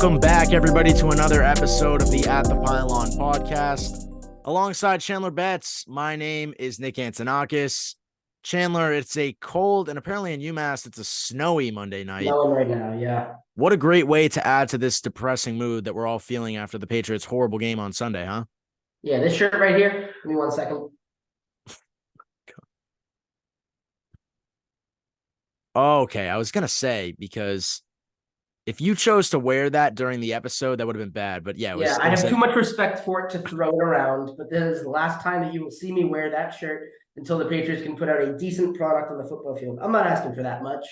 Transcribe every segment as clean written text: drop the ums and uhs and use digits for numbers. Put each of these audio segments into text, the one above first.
Welcome back, everybody, to another episode of the At the Pylon podcast. Alongside Chandler Betts, my name is Nick Antonakas. Chandler, it's a cold, and apparently in UMass, it's a snowy Monday night. Snowing right now, yeah. What a great way to add to this depressing mood that we're all feeling after the Patriots' horrible game on Sunday, huh? Yeah, this shirt right here, give me 1 second. Okay, I was going to say, because if you chose to wear that during the episode, that would have been bad. But yeah, I have too much respect for it to throw it around, but this is the last time that you will see me wear that shirt until the Patriots can put out a decent product on the football field. I'm not asking for that much.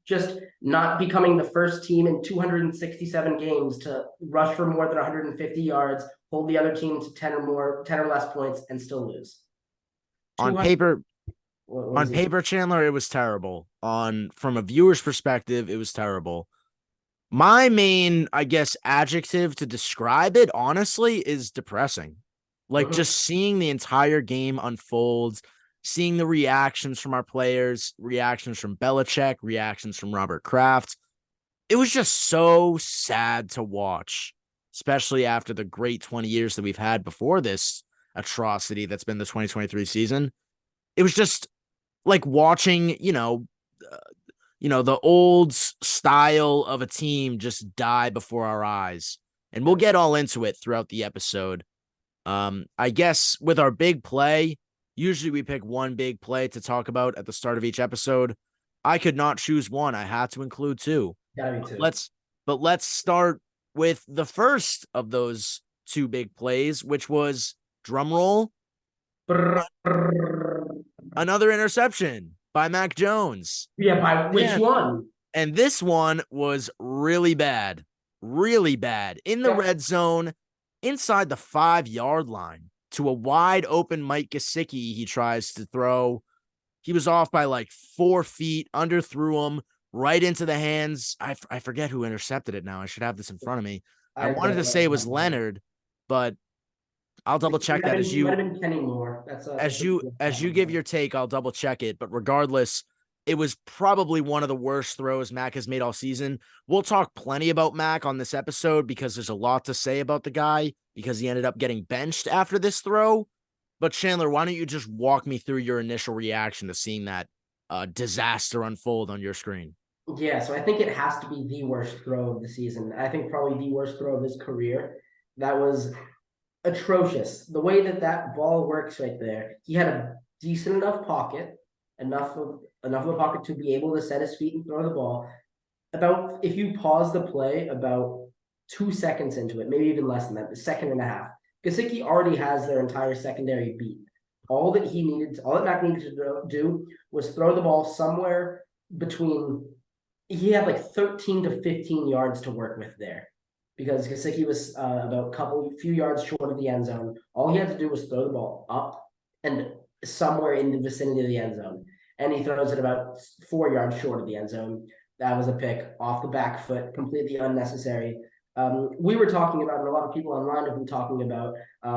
Just not becoming the first team in 267 games to rush for more than 150 yards, hold the other team to 10 or less points, and still lose. On paper, Chandler, it was terrible. From a viewer's perspective, it was terrible. My main, I guess, adjective to describe it, honestly, is depressing. Like, just seeing the entire game unfold, seeing the reactions from our players, reactions from Belichick, reactions from Robert Kraft. It was just so sad to watch, especially after the great 20 years that we've had before this atrocity that's been the 2023 season. It was just like watching, the old style of a team just die before our eyes. And we'll get all into it throughout the episode. I guess with our big play, usually we pick one big play to talk about at the start of each episode. I could not choose one. I had to include two. Gotta be two. Let's start with the first of those two big plays, which was, drum roll, another interception by Mac Jones. Yeah, by which one? And this one was really bad. Really bad. In the red zone, inside the 5-yard line, to a wide open Mike Gesicki he tries to throw. He was off by like 4 feet, underthrew him, right into the hands. I forget who intercepted it now. I should have this in front of me. I wanted to say it was Leonard, but I'll double check that as you might have been Kenny Moore. as you give your take. I'll double check it. But regardless, it was probably one of the worst throws Mac has made all season. We'll talk plenty about Mac on this episode because there's a lot to say about the guy because he ended up getting benched after this throw. But Chandler, why don't you just walk me through your initial reaction to seeing that disaster unfold on your screen? Yeah, so I think it has to be the worst throw of the season. I think probably the worst throw of his career. That was atrocious. The way that ball works right there. He had a decent enough pocket, enough of a pocket to be able to set his feet and throw the ball. If you pause the play about 2 seconds into it, maybe even less than that, a second and a half, Gesicki already has their entire secondary beat. All that Mac needed to do was throw the ball somewhere between. He had like 13 to 15 yards to work with there, because Gesicki was about few yards short of the end zone. All he had to do was throw the ball up and somewhere in the vicinity of the end zone, and he throws it about 4 yards short of the end zone. That was a pick off the back foot, completely unnecessary. We were talking about, and a lot of people online have been talking about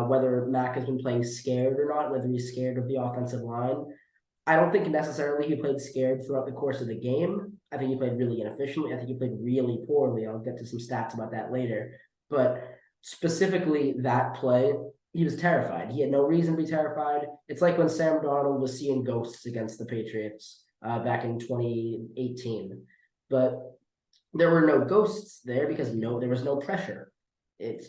whether Mac has been playing scared or not, whether he's scared of the offensive line. I don't think necessarily he played scared throughout the course of the game. I think he played really inefficiently. I think he played really poorly. I'll get to some stats about that later. But specifically that play, he was terrified. He had no reason to be terrified. It's like when Sam Darnold was seeing ghosts against the Patriots back in 2018. But there were no ghosts there because there was no pressure. It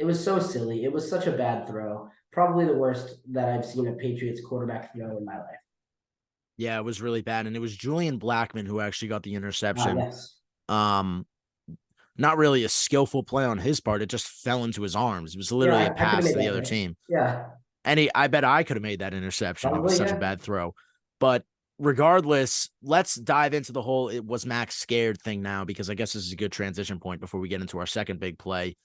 was so silly. It was such a bad throw. Probably the worst that I've seen a Patriots quarterback throw in my life. Yeah, it was really bad. And it was Julian Blackmon who actually got the interception. Yes. Not really a skillful play on his part. It just fell into his arms. It was literally a pass to the other team. Yeah. And I bet I could have made that interception. It was such a bad throw. But regardless, let's dive into the whole it was Max scared thing now, because I guess this is a good transition point before we get into our second big play.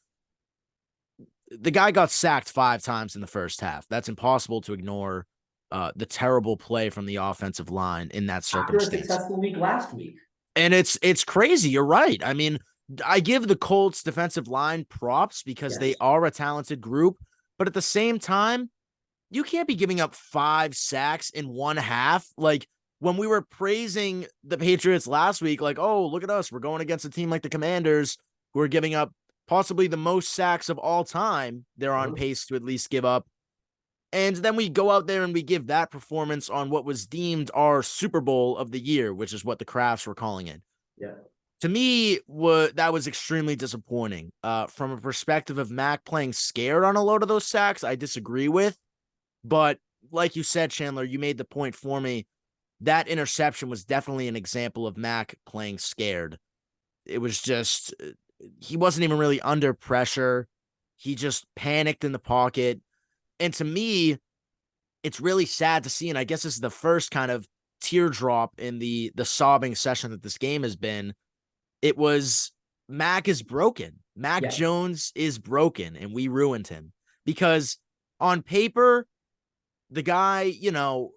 The guy got sacked 5 times in the first half. That's impossible to ignore the terrible play from the offensive line in that circumstance. After a successful week last week. And it's crazy. You're right. I mean, I give the Colts defensive line props because they are a talented group, but at the same time, you can't be giving up 5 sacks in one half. Like when we were praising the Patriots last week, like, oh, look at us. We're going against a team like the Commanders who are giving up possibly the most sacks of all time. They're on pace to at least give up. And then we go out there and we give that performance on what was deemed our Super Bowl of the year, which is what the Crafts were calling it. Yeah. To me, that was extremely disappointing. From a perspective of Mac playing scared on a load of those sacks, I disagree with. But like you said, Chandler, you made the point for me. That interception was definitely an example of Mac playing scared. It was just, he wasn't even really under pressure. He just panicked in the pocket. And to me, it's really sad to see. And I guess this is the first kind of teardrop in the sobbing session that this game has been. It was Mac is broken. Mac Jones is broken, and we ruined him because on paper, the guy, you know,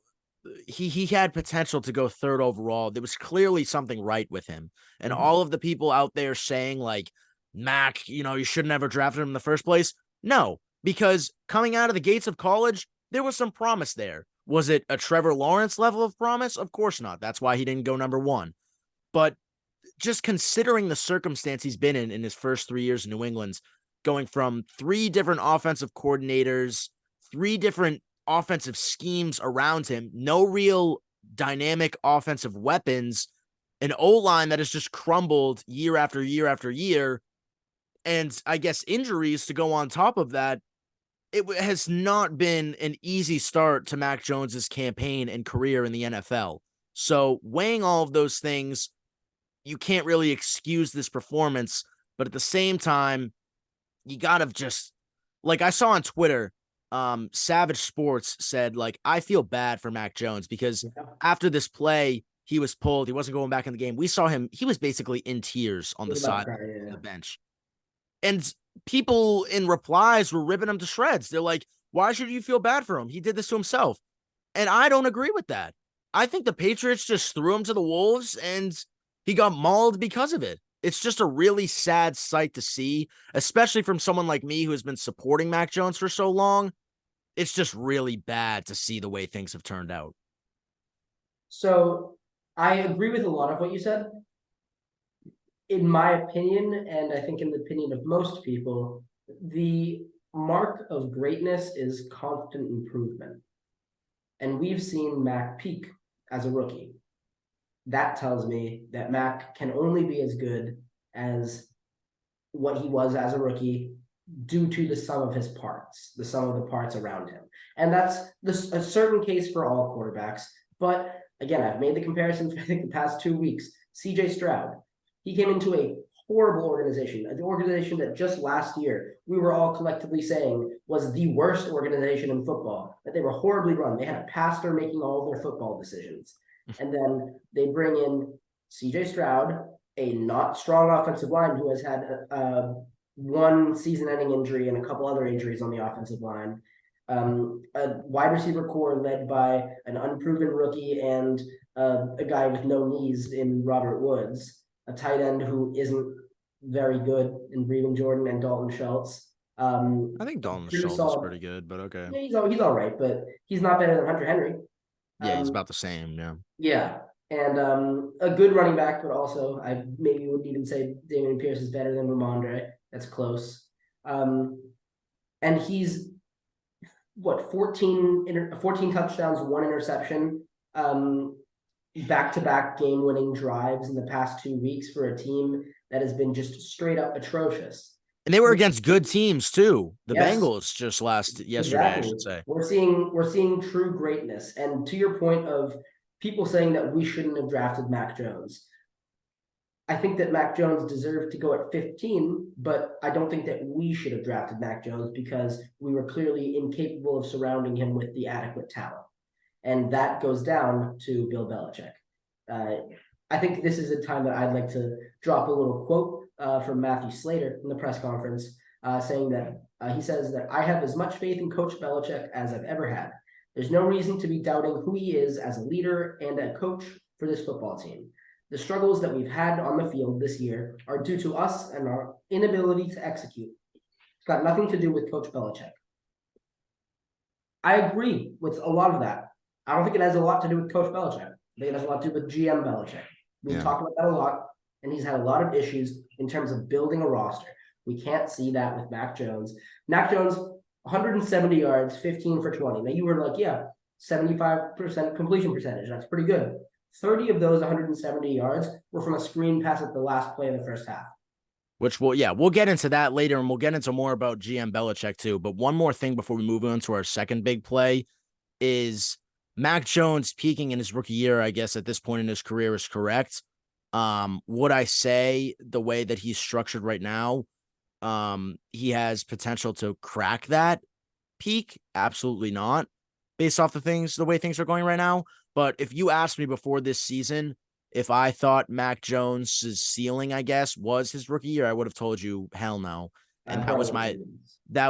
he had potential to go third overall. There was clearly something right with him. And all of the people out there saying like, Mac, you know, you should never drafted him in the first place. No, because coming out of the gates of college, there was some promise there. Was it a Trevor Lawrence level of promise? Of course not. That's why he didn't go number one. But just considering the circumstance he's been in his first 3 years in New England, going from 3 different offensive coordinators, 3 different offensive schemes around him, no real dynamic offensive weapons, an O-line that has just crumbled year after year after year, and I guess injuries to go on top of that, it has not been an easy start to Mac Jones's campaign and career in the NFL. So weighing all of those things, you can't really excuse this performance, but at the same time, you gotta just, like I saw on Twitter, Savage Sports said, like, I feel bad for Mac Jones because after this play, he was pulled. He wasn't going back in the game. We saw him. He was basically in tears on the side of the bench. And people in replies were ripping him to shreds. They're like, why should you feel bad for him? He did this to himself. And I don't agree with that. I think the Patriots just threw him to the wolves and he got mauled because of it. It's just a really sad sight to see, especially from someone like me who has been supporting Mac Jones for so long. It's just really bad to see the way things have turned out. So I agree with a lot of what you said. In my opinion, and I think in the opinion of most people, the mark of greatness is constant improvement. And we've seen Mac peak as a rookie. That tells me that Mac can only be as good as what he was as a rookie due to the sum of his parts, the sum of the parts around him. And that's a certain case for all quarterbacks. But again, I've made the comparison for I think the past 2 weeks. CJ Stroud, he came into a horrible organization, an organization that just last year we were all collectively saying was the worst organization in football, that they were horribly run. They had a pastor making all of their football decisions. And then they bring in CJ Stroud, a not strong offensive line who has had one season-ending injury and a couple other injuries on the offensive line. A wide receiver core led by an unproven rookie and a guy with no knees in Robert Woods, a tight end who isn't very good in Breven Jordan and Dalton Schultz. I think Dalton Schultz is pretty good, but okay. Yeah, he's all right, but he's not better than Hunter Henry. Yeah, he's about the same, yeah. Yeah, and a good running back, but also I maybe wouldn't even say Damian Pierce is better than Ramondre. That's close. And he's, 14 touchdowns, 1 interception, back-to-back game-winning drives in the past 2 weeks for a team that has been just straight up atrocious. And they were against good teams too. The Bengals just yesterday, I should say. We're seeing true greatness. And to your point of people saying that we shouldn't have drafted Mac Jones, I think that Mac Jones deserved to go at 15, but I don't think that we should have drafted Mac Jones because we were clearly incapable of surrounding him with the adequate talent. And that goes down to Bill Belichick. I think this is a time that I'd like to drop a little quote from Matthew Slater in the press conference, saying that he says that I have as much faith in Coach Belichick as I've ever had. There's no reason to be doubting who he is as a leader and a coach for this football team. The struggles that we've had on the field this year are due to us and our inability to execute. It's got nothing to do with Coach Belichick. I agree with a lot of that. I don't think it has a lot to do with Coach Belichick. I think it has a lot to do with GM Belichick. We've talked about that a lot. and he's had a lot of issues in terms of building a roster. We can't see that with Mac Jones. Mac Jones, 170 yards, 15 for 20. Now you were like, yeah, 75% completion percentage. That's pretty good. 30 of those 170 yards were from a screen pass at the last play of the first half. Which we'll get into that later, and we'll get into more about GM Belichick too. But one more thing before we move on to our second big play is Mac Jones peaking in his rookie year, I guess, at this point in his career is correct. Would I say the way that he's structured right now, he has potential to crack that peak? Absolutely not, based off the way things are going right now. But if you asked me before this season if I thought Mac Jones's ceiling, I guess, was his rookie year, I would have told you hell no. And that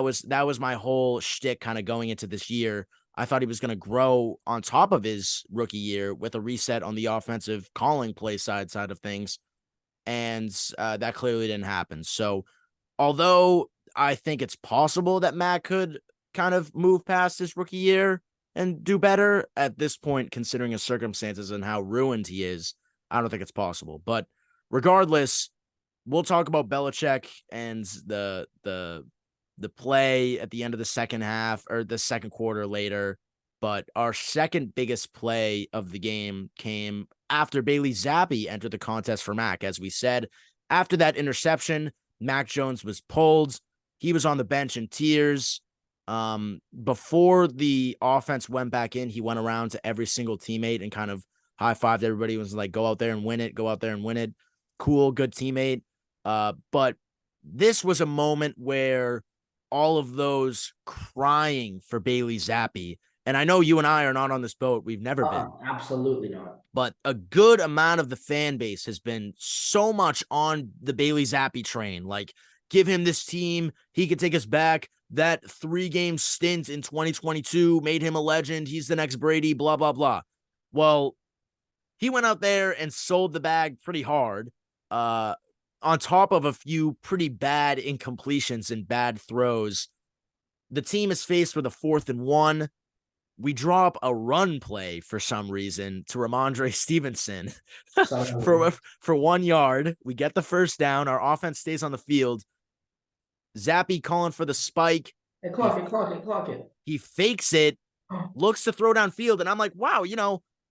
was my whole shtick kind of going into this year. I thought he was going to grow on top of his rookie year with a reset on the offensive calling play side of things. And that clearly didn't happen. So although I think it's possible that Mac could kind of move past his rookie year and do better at this point, considering his circumstances and how ruined he is, I don't think it's possible. But regardless, we'll talk about Belichick and the play at the end of the second half or the second quarter later. But our second biggest play of the game came after Bailey Zappi entered the contest for Mac. As we said, after that interception, Mac Jones was pulled. He was on the bench in tears. Before the offense went back in, he went around to every single teammate and kind of high-fived everybody. He was like, go out there and win it. Go out there and win it. Cool, good teammate. But this was a moment where all of those crying for Bailey Zappi, and I know you and I are not on this boat. We've never been. Absolutely not. But a good amount of the fan base has been so much on the Bailey Zappi train. Like, give him this team. He could take us back. That 3-game stint in 2022 made him a legend. He's the next Brady, blah, blah, blah. Well, he went out there and sold the bag pretty hard, on top of a few pretty bad incompletions and bad throws. The team is faced with a 4th and 1. We draw up a run play for some reason to Ramondre Stevenson for 1 yard. We get the first down. Our offense stays on the field. Zappi calling for the spike. Clock it. He fakes it, looks to throw downfield, and I'm like, wow,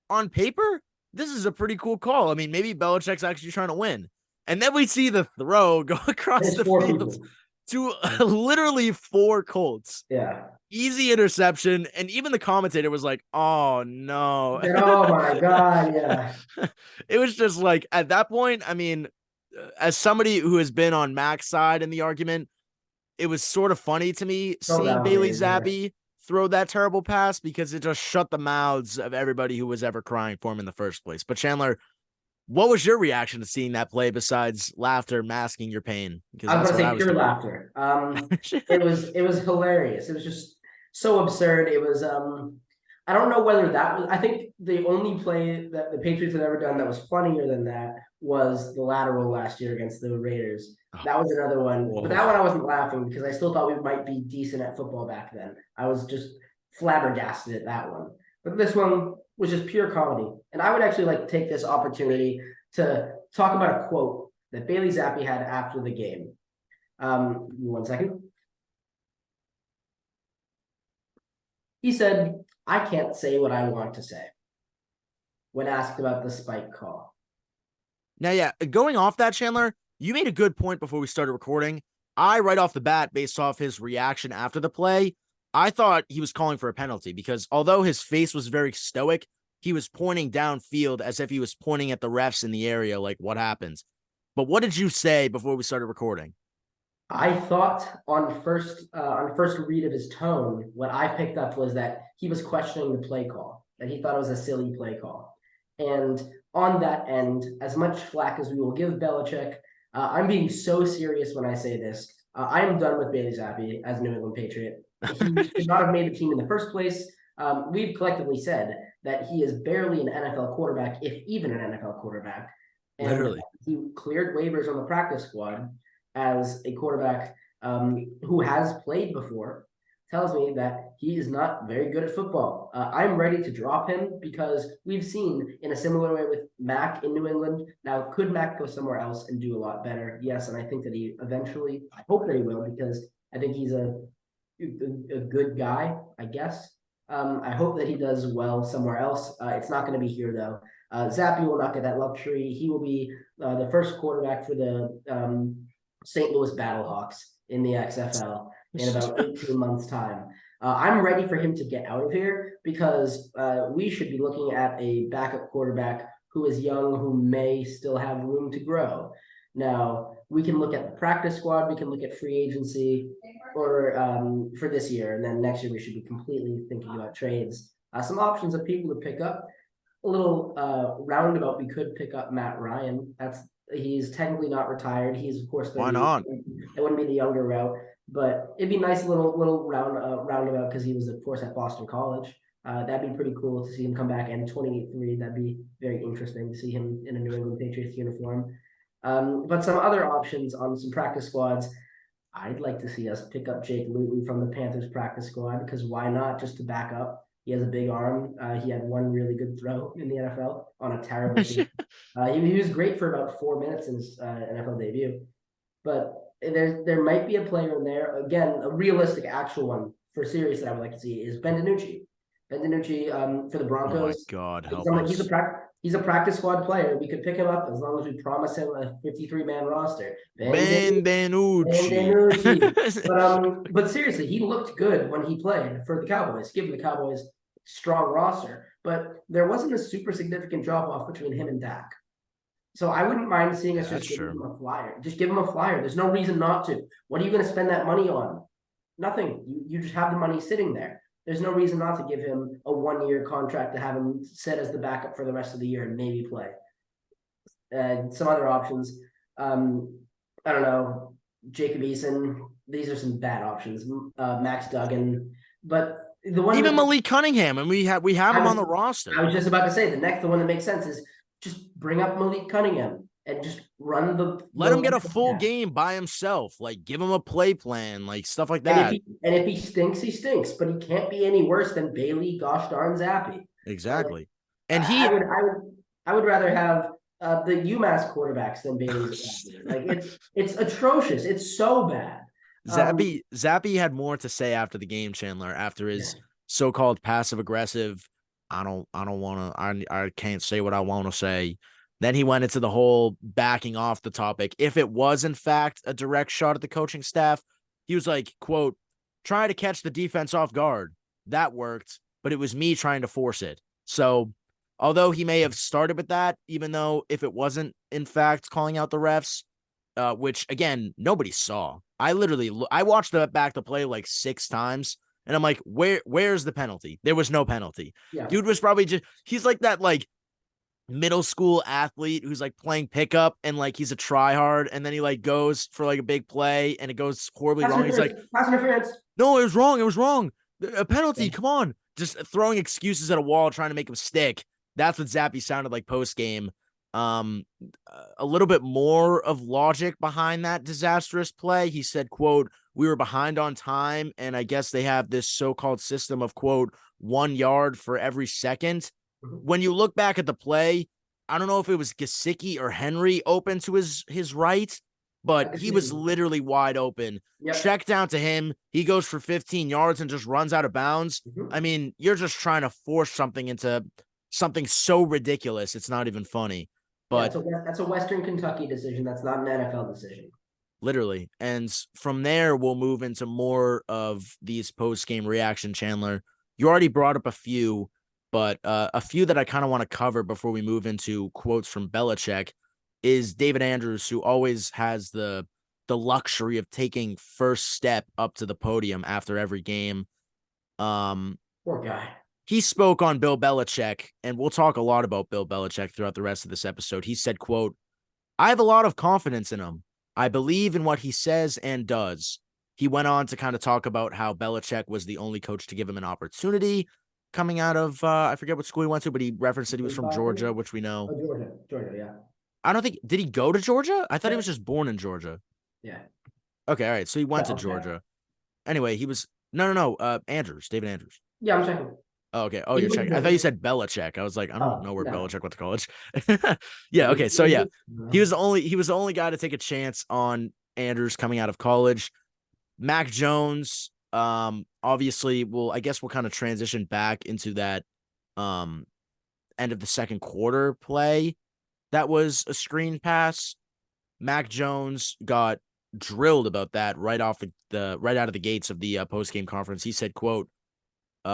on paper, this is a pretty cool call. I mean, maybe Belichick's actually trying to win. And then we see the throw go across the field to literally 4 Colts. Yeah. Easy interception. And even the commentator was like, oh, no. Oh, my God, yeah. It was just like, at that point, I mean, as somebody who has been on Mac's side in the argument, it was sort of funny to me seeing Bailey Zappi throw that terrible pass because it just shut the mouths of everybody who was ever crying for him in the first place. But Chandler, what was your reaction to seeing that play besides laughter masking your pain? Because I was going to say pure laughter. It was hilarious. It was just so absurd. It was I don't know whether that was, I think the only play that the Patriots had ever done that was funnier than that was the lateral last year against the Raiders. That was another one. Whoa. But that one I wasn't laughing because I still thought we might be decent at football back then. I was just flabbergasted at that one. But this one was just pure comedy. And I would actually like to take this opportunity to talk about a quote that Bailey Zappi had after the game. 1 second. He said, "I can't say what I want to say," when asked about the spike call. Now, yeah, going off that, Chandler, you made a good point before we started recording. Right off the bat, based off his reaction after the play, I thought he was calling for a penalty because although his face was very stoic, he was pointing downfield as if he was pointing at the refs in the area, like, what happens? But what did you say before we started recording? I thought on first read of his tone, what I picked up was that he was questioning the play call, that he thought it was a silly play call. And on that end, as much flack as we will give Belichick, I'm being so serious when I say this. I am done with Bailey Zappi as a New England Patriot. He should not have made the team in the first place. We've collectively said that he is barely an NFL quarterback, if even an NFL quarterback. And literally, he cleared waivers on the practice squad as a quarterback who has played before. tells me that he is not very good at football. I'm ready to drop him because we've seen in a similar way with Mac in New England. Now, could Mac go somewhere else and do a lot better? Yes, and I think that he eventually, I hope that he will, because I think he's a good guy, I guess. I hope that he does well somewhere else. It's not going to be here, though. Zappy will not get that luxury. He will be the first quarterback for the St. Louis Battlehawks in the XFL in about 18 months' time. I'm ready for him to get out of here because we should be looking at a backup quarterback who is young, who may still have room to grow. Now, we can look at the practice squad, we can look at free agency or for this year, and then next year we should be completely thinking about trades. Some options of people to pick up. A little roundabout, we could pick up Matt Ryan. He's technically not retired. He's of course 30. Why not? It wouldn't be the younger route, but it'd be nice little roundabout because he was of course at Boston College. That'd be pretty cool to see him come back and 28-3. That'd be very interesting to see him in a New England Patriots uniform. But some other options on some practice squads. I'd like to see us pick up Jake Luton from the Panthers practice squad because why not, just to back up. He has a big arm. He had one really good throw in the NFL on a terrible team. He was great for about 4 minutes in his NFL debut. But there might be a player in there. Again, a realistic actual one for serious that I would like to see is Ben DiNucci. Ben DiNucci for the Broncos. Oh my God, help us. He's a practice squad player. We could pick him up as long as we promise him a 53-man roster. Ben DiNucci. But seriously, he looked good when he played for the Cowboys, given the Cowboys' strong roster. But there wasn't a super significant drop-off between him and Dak. So I wouldn't mind seeing us just give him a flyer. Just give him a flyer. There's no reason not to. What are you going to spend that money on? Nothing. You just have the money sitting there. There's no reason not to give him a 1-year contract to have him set as the backup for the rest of the year and maybe play. Some other options. I don't know. Jacob Eason. These are some bad options. Max Duggan. But the one even Malik Cunningham, and we have him on the roster. I was just about to say the one that makes sense is just bring up Malik Cunningham and just let him get a full game by himself. Like, give him a play plan, like stuff like that. And if he stinks, he stinks. But he can't be any worse than Bailey, gosh darn Zappy. Exactly. Like, and I would rather have the UMass quarterbacks than Bailey. Like it's atrocious. It's so bad. Zappy had more to say after the game, Chandler, after his so-called passive aggressive. I can't say what I want to say. Then he went into the whole backing off the topic. If it was, in fact, a direct shot at the coaching staff, he was like, quote, try to catch the defense off guard. That worked, but it was me trying to force it. So although he may have started with that, even though if it wasn't, in fact, calling out the refs, which, again, nobody saw. I watched back the play like 6 times, and I'm like, where's the penalty? There was no penalty. Yeah. Dude was probably he's like that, like, middle school athlete who's like playing pickup and like he's a tryhard, and then he like goes for like a big play and it goes horribly wrong. He's like, pass interference. No, it was wrong. A penalty. Yeah. Come on. Just throwing excuses at a wall, trying to make him stick. That's what Zappy sounded like post game. A little bit more of logic behind that disastrous play. He said, quote, we were behind on time, and I guess they have this so-called system of, quote, 1 yard for every second. When you look back at the play, I don't know if it was Gesicki or Henry open to his right, but he was literally wide open. Yep. Check down to him. He goes for 15 yards and just runs out of bounds. Mm-hmm. I mean, you're just trying to force something into something so ridiculous. It's not even funny. But that's a Western Kentucky decision. That's not an NFL decision. Literally. And from there, we'll move into more of these post-game reaction, Chandler. You already brought up a few, but a few that I kind of want to cover before we move into quotes from Belichick is David Andrews, who always has the luxury of taking first step up to the podium after every game. Poor guy. He spoke on Bill Belichick, and we'll talk a lot about Bill Belichick throughout the rest of this episode. He said, quote, I have a lot of confidence in him. I believe in what he says and does. He went on to kind of talk about how Belichick was the only coach to give him an opportunity coming out of, I forget what school he went to, but he referenced that he was from Georgia, which we know. Georgia, yeah. I don't think, did he go to Georgia? I thought he was just born in Georgia. Yeah. Okay, all right. So he went to Georgia. Anyway, he was No. Andrews, David Andrews. Yeah, I'm checking. Oh, okay. Oh, He you're was checking. I thought you good. said Belichick. I was like, I don't Oh, know where no. Belichick went to college. Yeah. Okay. So yeah, he was the only guy to take a chance on Andrews coming out of college. Mac Jones, obviously, I guess we'll kind of transition back into that um end of the second quarter play. That was a screen pass. Mac Jones got drilled about that right off the right out of the gates of the post game conference. He said, "quote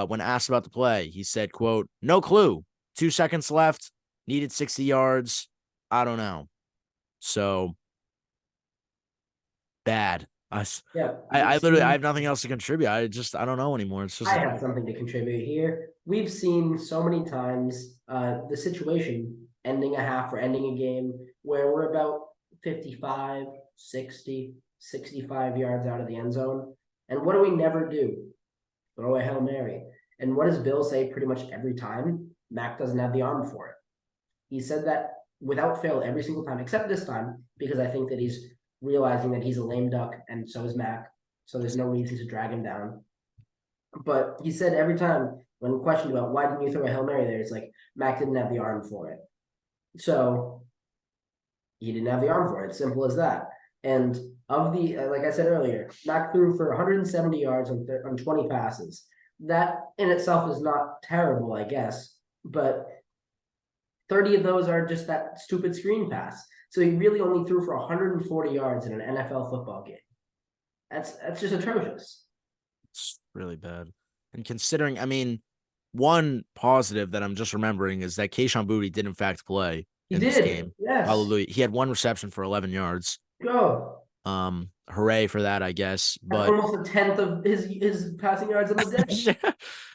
When asked about the play, he said, quote No clue. 2 seconds left. Needed 60 yards. I don't know. So bad. Yeah, I we've literally I seen. have nothing else to contribute. I don't know anymore. It's I just have something to contribute here. We've seen so many times the situation ending a half or ending a game where we're about 55, 60, 65 yards out of the end zone. And what do we never do? Throw a Hail Mary. And what does Bill say pretty much every time? Mac doesn't have the arm for it. He said that without fail every single time, except this time, because I think that he's realizing that he's a lame duck, and so is Mac. So there's no reason to drag him down. But he said every time when questioned about why didn't you throw a Hail Mary there, it's like Mac didn't have the arm for it. So he didn't have the arm for it. Simple as that. And of the, like I said earlier, Mac threw for 170 yards on 20 passes. That in itself is not terrible, I guess, but 30 of those are just that stupid screen pass. So he really only threw for 140 yards in an NFL football game. That's just atrocious. it's really bad. And considering, I mean, one positive that I'm just remembering is that Kayshon Boutte did in fact play He in this did. game. Yes. Hallelujah. He had one reception for 11 yards. Go. Hooray for that, I guess. That's But almost a tenth of his passing yards on the day.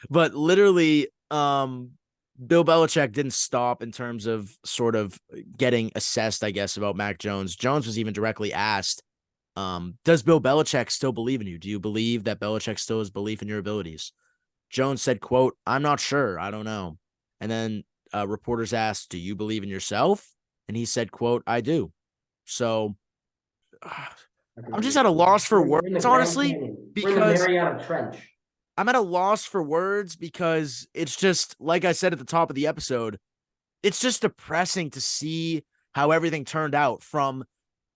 but literally, Bill Belichick didn't stop in terms of sort of getting assessed, I guess, about Mac Jones. Jones was even directly asked, does Bill Belichick still believe in you? Do you believe that Belichick still has belief in your abilities? Jones said, quote, I'm not sure. I don't know. And then reporters asked, do you believe in yourself? And he said, quote, I do. So I'm just at a loss for We're in the words, Grand honestly, Canyon. We're in the because Mariana Trench. I'm at a loss for words because it's just, like I said at the top of the episode, it's just depressing to see how everything turned out from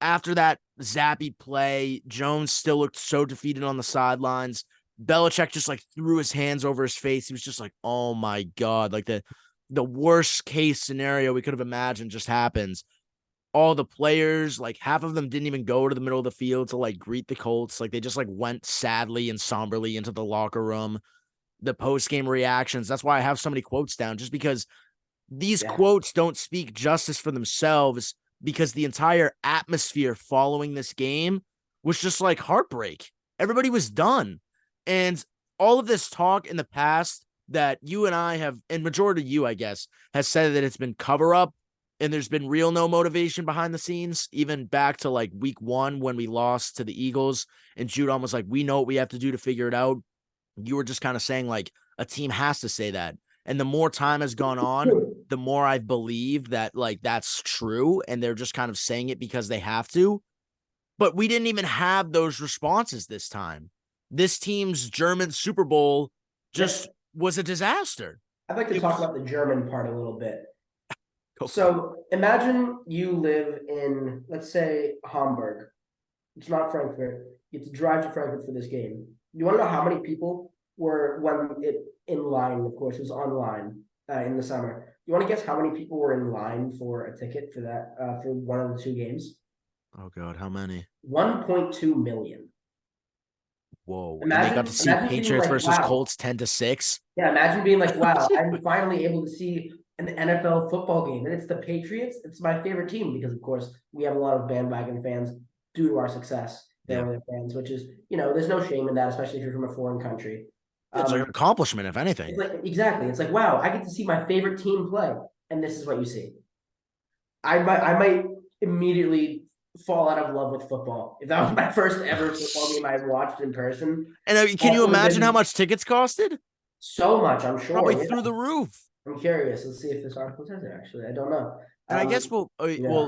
after that zappy play. Jones still looked so defeated on the sidelines. Belichick just like threw his hands over his face. He was just like, oh my God, like the worst case scenario we could have imagined just happens. All the players, like half of them didn't even go to the middle of the field to like greet the Colts. Like they just like went sadly and somberly into the locker room. The post game reactions. That's why I have so many quotes down, just because these Yeah. quotes don't speak justice for themselves, because the entire atmosphere following this game was just like heartbreak. Everybody was done. And all of this talk in the past that you and I have, and majority of you, I guess, has said that it's been cover up and there's been real no motivation behind the scenes, even back to like week 1 when we lost to the Eagles and Judon was like, we know what we have to do to figure it out. You were just kind of saying like a team has to say that. And the more time has gone on, the more I've believed that like that's true. And they're just kind of saying it because they have to. But we didn't even have those responses this time. This team's German Super Bowl Yeah. just was a disaster. I'd like to It talk was about the German part a little bit. go for it. So imagine you live in, let's say, Hamburg. It's not Frankfurt. You have to drive to Frankfurt for this game. You want to know how many people were when it in line? Of course, it was online in the summer. You want to guess how many people were in line for a ticket for that for one of the two games? Oh God, how many? 1.2 million. Whoa. And they got to see Imagine being Patriots like, versus wow. Colts 10-6. Yeah, imagine being like, wow, I'm finally able to see an NFL football game. And it's the Patriots. It's my favorite team because, of course, we have a lot of bandwagon fans due to our success. Yeah. They're their fans, which is, there's no shame in that, especially if you're from a foreign country. It's like an accomplishment, if anything. It's like, exactly. It's like, wow, I get to see my favorite team play. And this is what you see. I might immediately fall out of love with football. If that was my first ever football game I watched in person, And I mean, can that you would have imagine how been much tickets costed? so much, I'm Probably sure. through Yeah. the roof. I'm curious. Let's see if this article says it actually. I don't know. And I guess Yeah.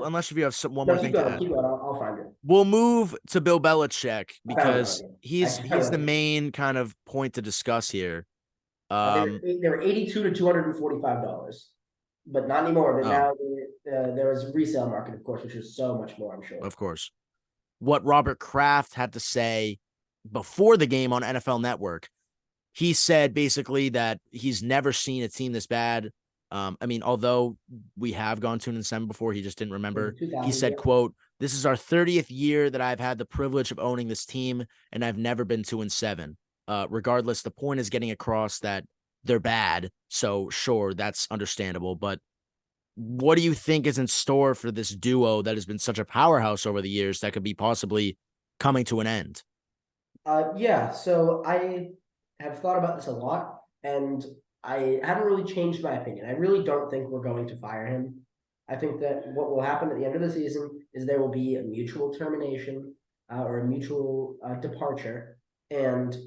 unless if you have one No, more thing to add, keep going. I'll find it. we'll move to Bill Belichick I found it because already. I he's the read it. main kind of point to discuss here. They were 82 to $245, but not anymore. But Oh, now there was a resale market, of course, which is so much more, I'm sure. of course. What Robert Kraft had to say before the game on NFL Network, he said basically that he's never seen a team this bad. I mean, although we have gone 2-7 before, he just didn't remember. He 2000, said, yeah. quote, "This is our 30th year that I've had the privilege of owning this team, and I've never been 2-7. Regardless, the point is getting across that they're bad. So sure, that's understandable. But what do you think is in store for this duo that has been such a powerhouse over the years that could be possibly coming to an end?" Yeah, so I have thought about this a lot, and I haven't really changed my opinion. I really don't think we're going to fire him. I think that what will happen at the end of the season is there will be a mutual termination or a mutual departure, and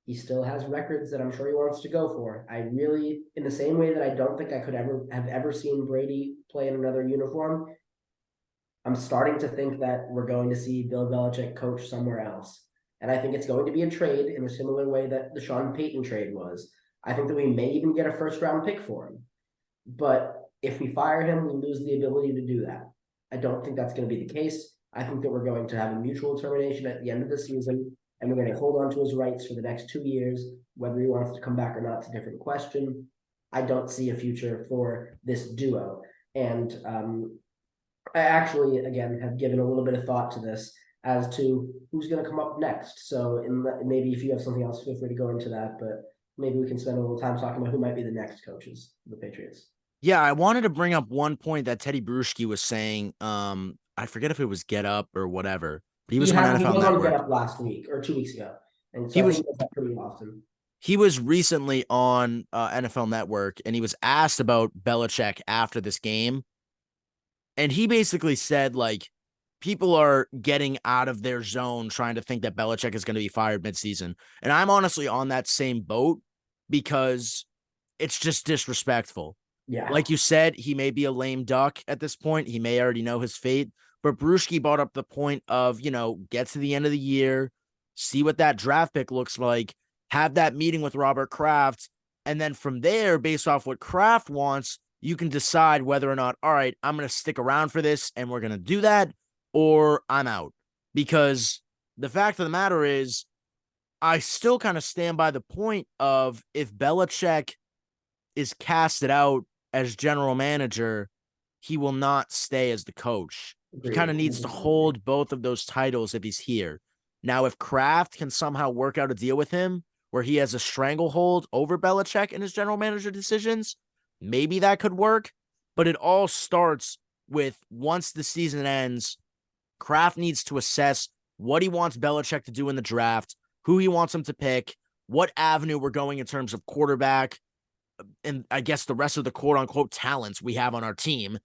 he still has records that I'm sure he wants to go for. I really, in the same way that I don't think I could ever seen Brady play in another uniform, I'm starting to think that we're going to see Bill Belichick coach somewhere else. And I think it's going to be a trade in a similar way that the Sean Payton trade was. I think that we may even get a first round pick for him. But if we fire him, we lose the ability to do that. I don't think that's going to be the case. I think that we're going to have a mutual termination at the end of the season, and we're going to hold on to his rights for the next 2 years. Whether he wants to come back or not is a different question. I don't see a future for this duo. And I actually, again, have given a little bit of thought to this as to who's going to come up next. So, maybe if you have something else, feel free to go into that. But maybe we can spend a little time talking about who might be the next coaches of the Patriots. Yeah, I wanted to bring up one point that Teddy Bruschi was saying. I forget if it was Get Up or whatever, but he was on He NFL was on Get Network. Up last week or 2 weeks ago, and so He I think was he does that pretty often. he was recently on NFL Network, and he was asked about Belichick after this game, and he basically said like people are getting out of their zone trying to think that Belichick is going to be fired midseason, and I'm honestly on that same boat because it's just disrespectful. Yeah, Like you said, he may be a lame duck at this point. He may already know his fate. But Bruschi brought up the point of, get to the end of the year, see what that draft pick looks like, have that meeting with Robert Kraft. And then from there, based off what Kraft wants, you can decide whether or not, all right, I'm going to stick around for this and we're going to do that, or I'm out. Because the fact of the matter is, I still kind of stand by the point of if Belichick is casted out as general manager, he will not stay as the coach. He kind agreed. of needs to hold both of those titles if he's here. Now, if Kraft can somehow work out a deal with him where he has a stranglehold over Belichick and his general manager decisions, maybe that could work. But it all starts with once the season ends, Kraft needs to assess what he wants Belichick to do in the draft, who he wants him to pick, what avenue we're going in terms of quarterback, and I guess the rest of the quote unquote talents we have on our team,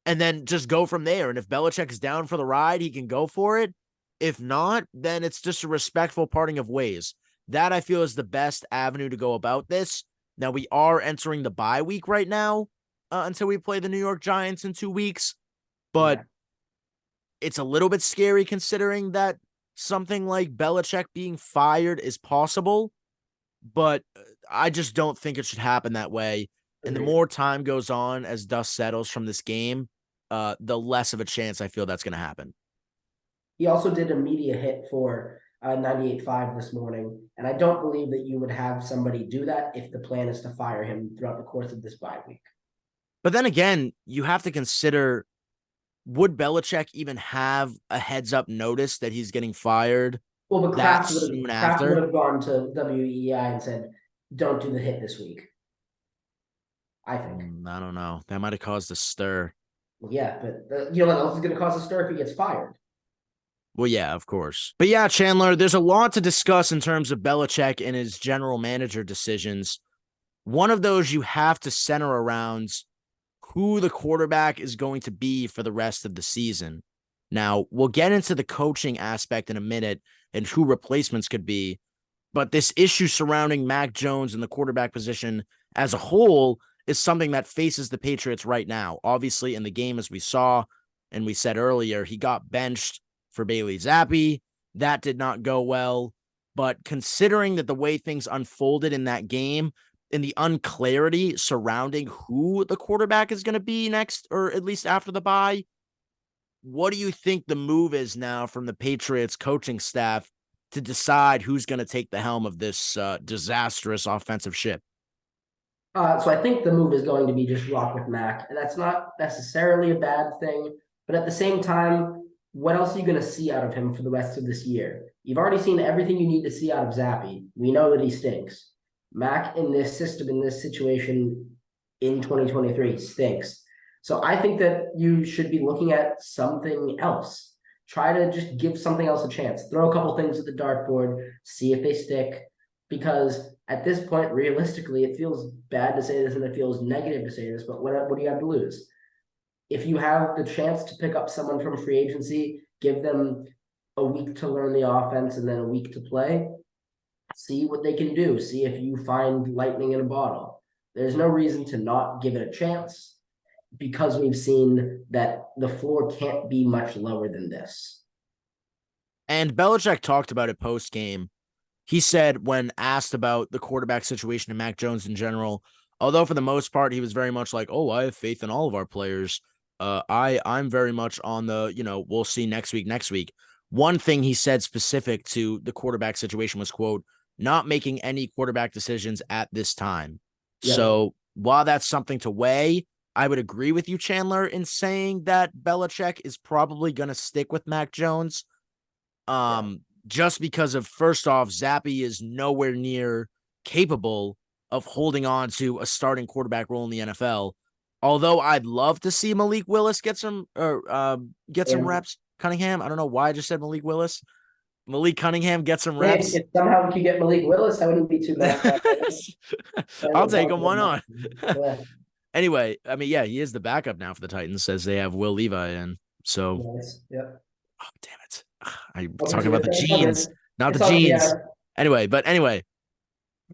and then just go from there. And if Belichick is down for the ride, he can go for it. If not, then it's just a respectful parting of ways. That I feel is the best avenue to go about this. Now, we are entering the bye week right now until we play the New York Giants in 2 weeks, but Yeah. it's a little bit scary considering that something like Belichick being fired is possible, but I just don't think it should happen that way. And the Agreed. more time goes on as dust settles from this game, the less of a chance I feel that's going to happen. He also did a media hit for 98.5 this morning, and I don't believe that you would have somebody do that if the plan is to fire him throughout the course of this bye week. But then again, you have to consider, would Belichick even have a heads up notice that he's getting fired Well, but that soon Kraft would after? have gone to WEI and said, "Don't do the hit this week." I think. I don't know. That might have caused a stir. Well, yeah, but you know what else is going to cause a stir if he gets fired? Well, yeah, of course. But yeah, Chandler, there's a lot to discuss in terms of Belichick and his general manager decisions. One of those you have to center around who the quarterback is going to be for the rest of the season. Now, we'll get into the coaching aspect in a minute and who replacements could be, but this issue surrounding Mac Jones and the quarterback position as a whole is something that faces the Patriots right now. Obviously, in the game, as we saw and we said earlier, he got benched for Bailey Zappi. That did not go well. But considering that the way things unfolded in that game and the unclarity surrounding who the quarterback is going to be next, or at least after the bye, what do you think the move is now from the Patriots coaching staff to decide who's going to take the helm of this disastrous offensive ship? So I think the move is going to be just rock with Mac, and that's not necessarily a bad thing. But at the same time, what else are you going to see out of him for the rest of this year? You've already seen everything you need to see out of Zappy. We know that he stinks. Mac in this system, in this situation in 2023 stinks. So I think that you should be looking at something else. Try to just give something else a chance. Throw a couple things at the dartboard, see if they stick. Because at this point, realistically, it feels bad to say this and it feels negative to say this, but what do you have to lose? If you have the chance to pick up someone from free agency, give them a week to learn the offense and then a week to play, see what they can do. See if you find lightning in a bottle. There's no reason to not give it a chance because we've seen that the floor can't be much lower than this. And Belichick talked about it post game. He said when asked about the quarterback situation and Mac Jones in general, although for the most part he was very much like, "Oh, I have faith in all of our players." I'm very much on the, we'll see next week. One thing he said specific to the quarterback situation was, quote, "not making any quarterback decisions at this time." Yeah. So while that's something to weigh, I would agree with you, Chandler, in saying that Belichick is probably going to stick with Mac Jones. Just because of, first off, Zappy is nowhere near capable of holding on to a starting quarterback role in the NFL. Although I'd love to see Malik Willis get some reps. Cunningham, I don't know why I just said Malik Willis. Malik Cunningham get some reps. If somehow we could get Malik Willis, I wouldn't be too mad. I'll take him. Why not? Yeah. Anyway, I mean, yeah, he is the backup now for the Titans, as they have Will Levi in. So, Nice. Yeah. oh, damn it. I'm talking about the jeans, not the It's all, jeans. yeah. Anyway,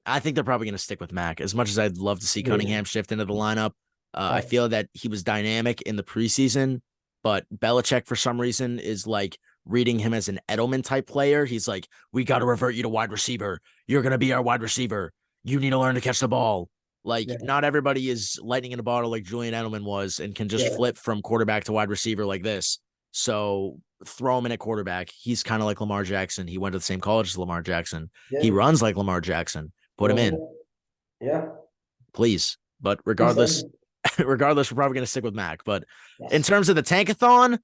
I think they're probably going to stick with Mac. As much as I'd love to see Yeah. Cunningham shift into the lineup, I feel that he was dynamic in the preseason, but Belichick, for some reason, is like reading him as an Edelman type player. He's like, "We got to revert you to wide receiver. You're going to be our wide receiver. You need to learn to catch the ball." Like, not everybody is lightning in a bottle like Julian Edelman was and can just flip from quarterback to wide receiver like this. So throw him in at quarterback. He's kind of like Lamar Jackson. He went to the same college as Lamar Jackson. He runs like Lamar Jackson. Put him in. Yeah. Please. But regardless, we're probably going to stick with Mac. But in terms of the tankathon,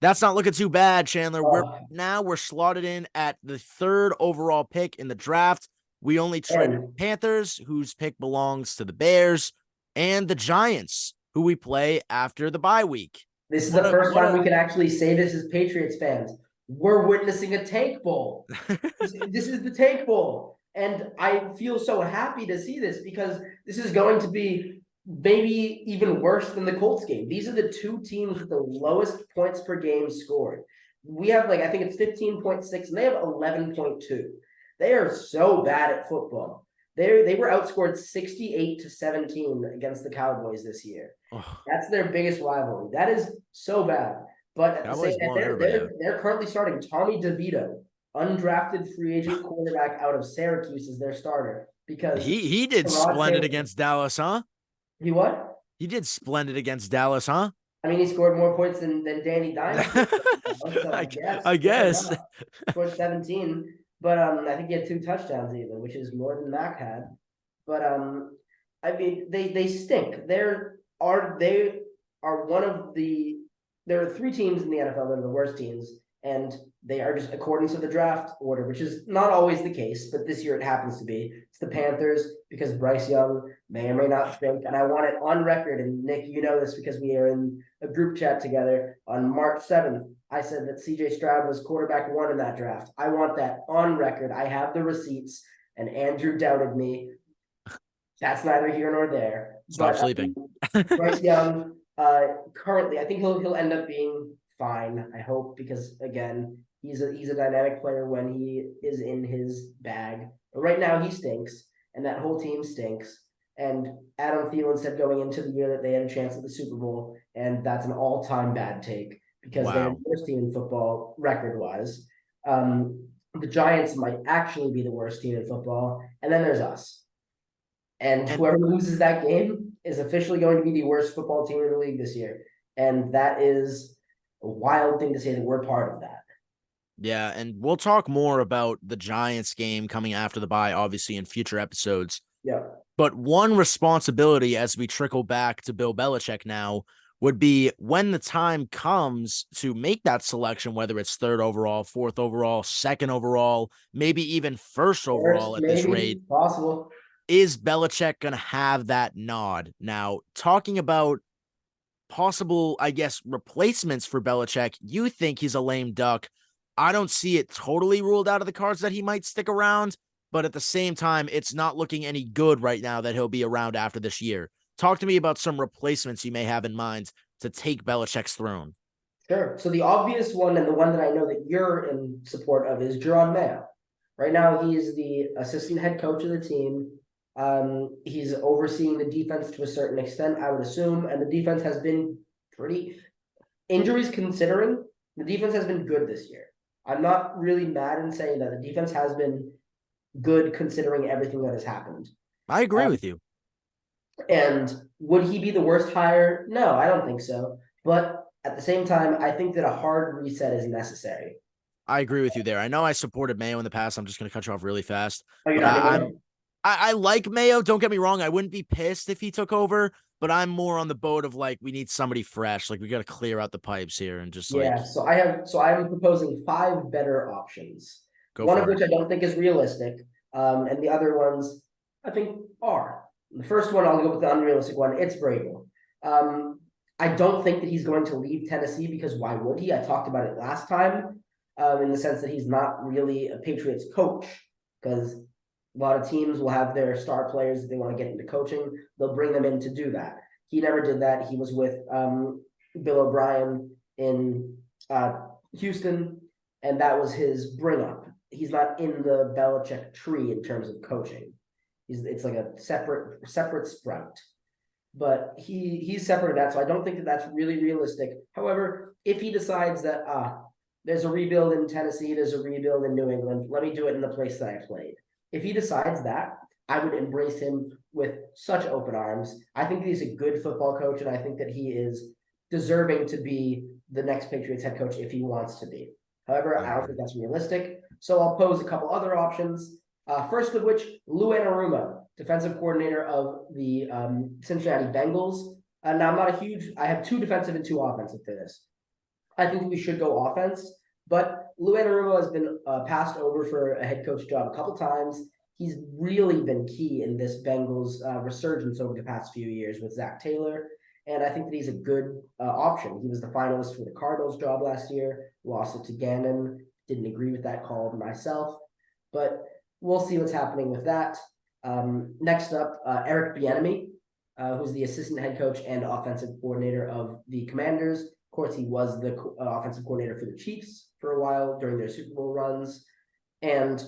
that's not looking too bad, Chandler. We're slotted in at the 3rd overall pick in the draft. We only traded the Panthers, whose pick belongs to the Bears, and the Giants, who we play after the bye week. This is the first time we can actually say this as Patriots fans. We're witnessing a tank bowl. This is the tank bowl. And I feel so happy to see this because this is going to be maybe even worse than the Colts game. These are the two teams with the lowest points per game scored. We have I think it's 15.6 and they have 11.2. They are so bad at football. They were outscored 68-17 against the Cowboys this year. That's their biggest rivalry. That is so bad. But at the same time, they're currently starting Tommy DeVito, undrafted free agent quarterback out of Syracuse, as their starter. Because he did splendid against Dallas, huh? He what? He did splendid against Dallas, huh? I mean, he scored more points than Danny Dimes. So I guess. Scored 17. But I think he had 2 touchdowns even, which is more than Mac had. But I mean, they stink. There are 3 teams in the NFL that are the worst teams, and they are just according to the draft order, which is not always the case, but this year it happens to be. It's the Panthers because Bryce Young may or may not stink, and I want it on record, and Nick, you know this because we are in a group chat together on March 7th. I said that CJ Stroud was quarterback 1 in that draft. I want that on record. I have the receipts, and Andrew doubted me. That's neither here nor there. Stop sleeping. Bryce Young, currently, I think he'll end up being fine. I hope, because again, he's a dynamic player when he is in his bag. But right now, he stinks, and that whole team stinks. And Adam Thielen said going into the year that they had a chance at the Super Bowl, and that's an all-time bad take because they're the Wow. worst team in football record-wise. The Giants might actually be the worst team in football, and then there's us. And And whoever loses that game is officially going to be the worst football team in the league this year. And that is a wild thing to say that we're part of that. yeah, and we'll talk more about the Giants game coming after the bye, obviously, in future episodes. Yeah. But one responsibility as we trickle back to Bill Belichick now would be when the time comes to make that selection, whether it's third overall, fourth overall, second overall, maybe even first overall First, at this rate, maybe possible. is Belichick going to have that nod? Now, talking about possible, I guess, replacements for Belichick, you think he's a lame duck. I don't see it totally ruled out of the cards that he might stick around, but at the same time, it's not looking any good right now that he'll be around after this year. Talk to me about some replacements you may have in mind to take Belichick's throne. Sure. So the obvious one and the one that I know that you're in support of is Jerod Mayo. Right now, he is the assistant head coach of the team. He's overseeing the defense to a certain extent, I would assume, and the defense has been pretty injuries considering. The defense has been good this year. I'm not really mad in saying that the defense has been good considering everything that has happened. I agree with you. And would he be the worst hire? No, I don't think so. But at the same time, I think that a hard reset is necessary. I agree with you there. I know I supported Mayo in the past. I'm just going to cut you off really fast. Oh, you're But not I like Mayo. Don't get me wrong. I wouldn't be pissed if he took over, but I'm more on the boat of like, we need somebody fresh. Like, we got to clear out the pipes here and just like I'm proposing 5 better options. go One of for which it. I don't think is realistic, and the other ones I think are. The first one, I'll go with the unrealistic one. It's Vrabel. I don't think that he's going to leave Tennessee because why would he? I talked about it last time, in the sense that he's not really a Patriots coach because a lot of teams will have their star players that they want to get into coaching. They'll bring them in to do that. He never did that. He was with Bill O'Brien in Houston, and that was his bring up. He's not in the Belichick tree in terms of coaching. It's like a separate sprout, but he's separate of that. So I don't think that that's really realistic. However, if he decides that there's a rebuild in Tennessee, there's a rebuild in New England, let me do it in the place that I played. If he decides that, I would embrace him with such open arms. I think he's a good football coach, and I think that he is deserving to be the next Patriots head coach if he wants to be. However, I don't think that's realistic. So I'll pose a couple other options. First of which, Lou Anarumo, defensive coordinator of the Cincinnati Bengals. Now, I have 2 defensive and 2 offensive for this. I think we should go offense, but Lou Anarumo has been passed over for a head coach job a couple times. He's really been key in this Bengals resurgence over the past few years with Zach Taylor. And I think that he's a good option. He was the finalist for the Cardinals job last year, lost it to Gannon. Didn't agree with that call myself, but we'll see what's happening with that. Next up, Eric Bieniemy, who's the assistant head coach and offensive coordinator of the Commanders. Of course, he was the offensive coordinator for the Chiefs for a while during their Super Bowl runs. And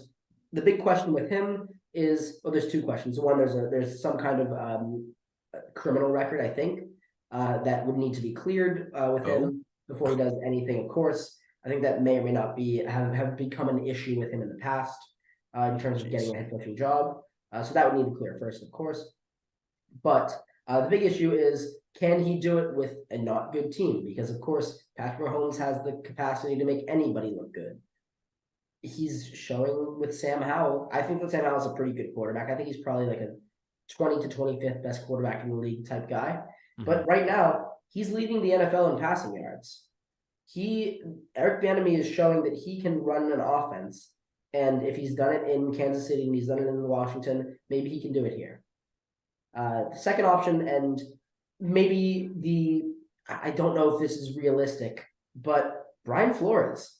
the big question with him is, well, there's 2 questions. One, there's some kind of criminal record, I think, that would need to be cleared with him before he does anything. Of course, I think that may or may not be have become an issue with him in the past in terms of getting a head coaching job. So that would need to clear first, of course. But the big issue is, can he do it with a not good team? Because, of course, Patrick Mahomes has the capacity to make anybody look good. He's showing with Sam Howell. I think that Sam Howell's a pretty good quarterback. I think he's probably like a 20 to 25th best quarterback in the league type guy. Mm-hmm. But right now, he's leading the NFL in passing yards. Eric Bieniemy is showing that he can run an offense. And if he's done it in Kansas City and he's done it in Washington, maybe he can do it here. The second option, and maybe I don't know if this is realistic, but Brian Flores.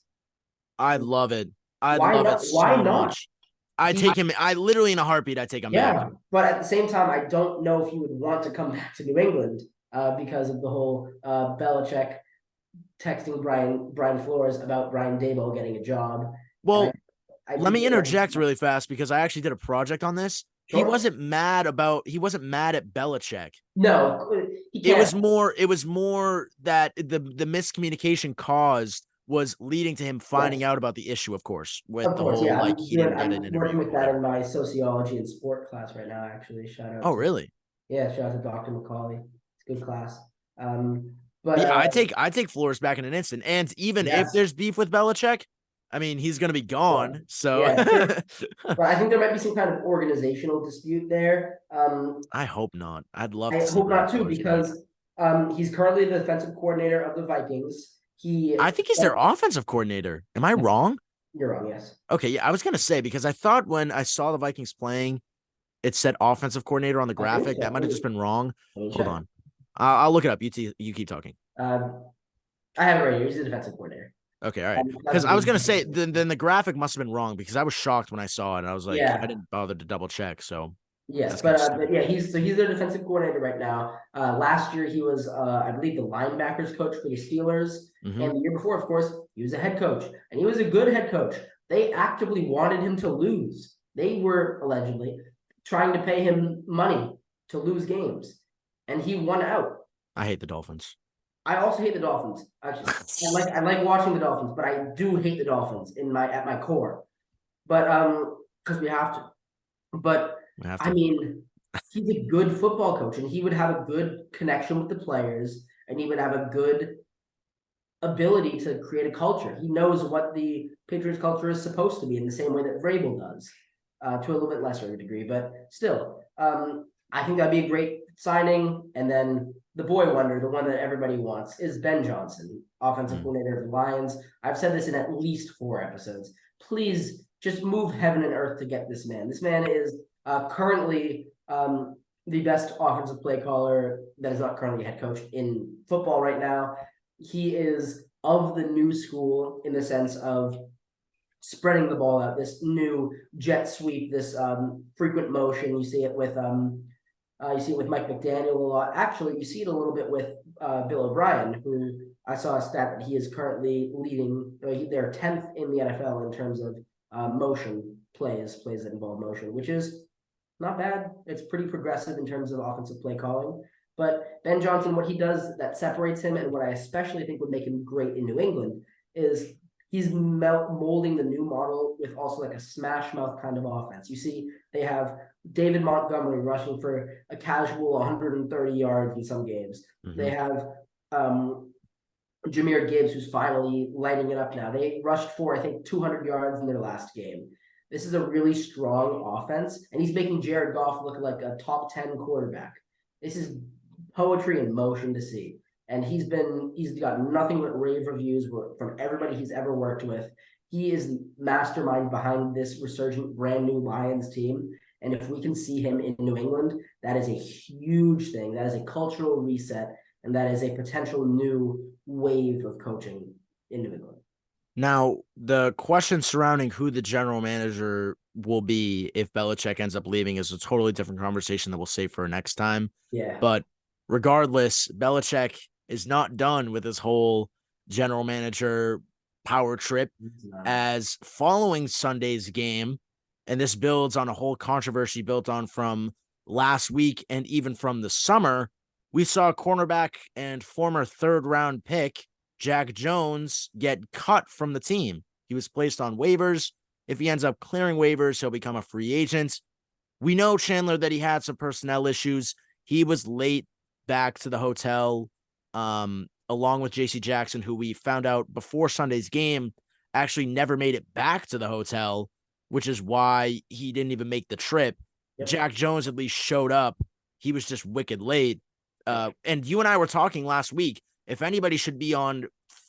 I love it. I love it so much. I take him. I literally in a heartbeat. I take him back. But at the same time, I don't know if he would want to come back to New England because of the whole Belichick texting Brian Flores about Brian Daboll getting a job. Well, let me interject really fast because I actually did a project on this. he Sure. wasn't mad at Belichick. No, he It can't. was more that the miscommunication caused was leading to him finding Yes, out about the issue, of course, with of the course. whole Yeah, like he didn't get an I'm working interview or with that in whatever. my sociology and sport class right now. Actually, Oh, really? shout out to Dr. McCauley. It's a good class. But Yeah, I take Flores back in an instant. And even if yes, there's beef with Belichick, I mean, he's gonna be well, gone. So yeah, sure. But I think there might be some kind of organizational dispute there. I hope not. I'd love I to see hope Brian not too, Flores back. because he's currently the defensive coordinator of the Vikings. He, I think he's their offensive coordinator. Am I no, wrong? you're wrong. Yes. Okay, yeah, I was gonna say because I thought when I saw the Vikings playing, it said offensive coordinator on the I think graphic. so. That might have just been wrong. Let me Hold check. on. I'll look it up. You keep talking. Um, I have it right here. He's the defensive coordinator. Okay, all right. That's Because I was gonna the say then the graphic must have been wrong because I was shocked when I saw it. I was like, I yeah. didn't bother to double check. So Yes, that's kind of but stupid. yeah, he's their defensive coordinator right now. Last year he was, I believe, the linebackers coach for the Steelers, Hmm. and the year before, of course, he was a head coach, and he was a good head coach. They actively wanted him to lose. They were allegedly trying to pay him money to lose games, and he won out. I hate the Dolphins. I also hate the Dolphins. Actually, I like watching the Dolphins, but I do hate the Dolphins at my core. But because we have to. But We have I to. mean, he's a good football coach, and he would have a good connection with the players, and he would have a good ability to create a culture. He knows what the Patriots culture is supposed to be in the same way that Vrabel does, to a little bit lesser degree, but still, I think that'd be a great signing. And then the boy wonder, the one that everybody wants, is Ben Johnson, offensive Mm. coordinator of the Lions. I've said this in at least 4 episodes. Please just move heaven and earth to get this man. This man is currently the best offensive play caller that is not currently a head coach in football right now. He is of the new school in the sense of spreading the ball out, this new jet sweep, this frequent motion. You see it with Mike McDaniel a lot. Actually, you see it a little bit with Bill O'Brien, who I saw a stat that he is currently leading. They're 10th in the NFL in terms of motion plays that involve motion, which is not bad. It's pretty progressive in terms of offensive play calling. But Ben Johnson, what he does that separates him, and what I especially think would make him great in New England, is he's molding the new model with also like a smash mouth kind of offense. You see, they have David Montgomery rushing for a casual 130 yards in some games. Hmm. They have Jahmyr Gibbs, who's finally lighting it up now. They rushed for, I think, 200 yards in their last game. This is a really strong offense, and he's making Jared Goff look like a top 10 quarterback. This is poetry in motion to see. And he's got nothing but rave reviews from everybody he's ever worked with. He is mastermind behind this resurgent brand new Lions team. And if we can see him in New England, that is a huge thing. That is a cultural reset, and that is a potential new wave of coaching in New England. Now, the question surrounding who the general manager will be if Belichick ends up leaving is a totally different conversation that we'll save for next time. Yeah. But regardless, Belichick is not done with his whole general manager power trip, as following Sunday's game, and this builds on a whole controversy built on from last week and even from the summer, we saw cornerback and former third-round pick Jack Jones get cut from the team. He was placed on waivers. If he ends up clearing waivers, he'll become a free agent. We know, Chandler, that he had some personnel issues. He was late back to the hotel, along with JC Jackson, who we found out before Sunday's game actually never made it back to the hotel, which is why he didn't even make the trip. Yep. Jack Jones at least showed up. He was just wicked late. And you and I were talking last week. If anybody should be on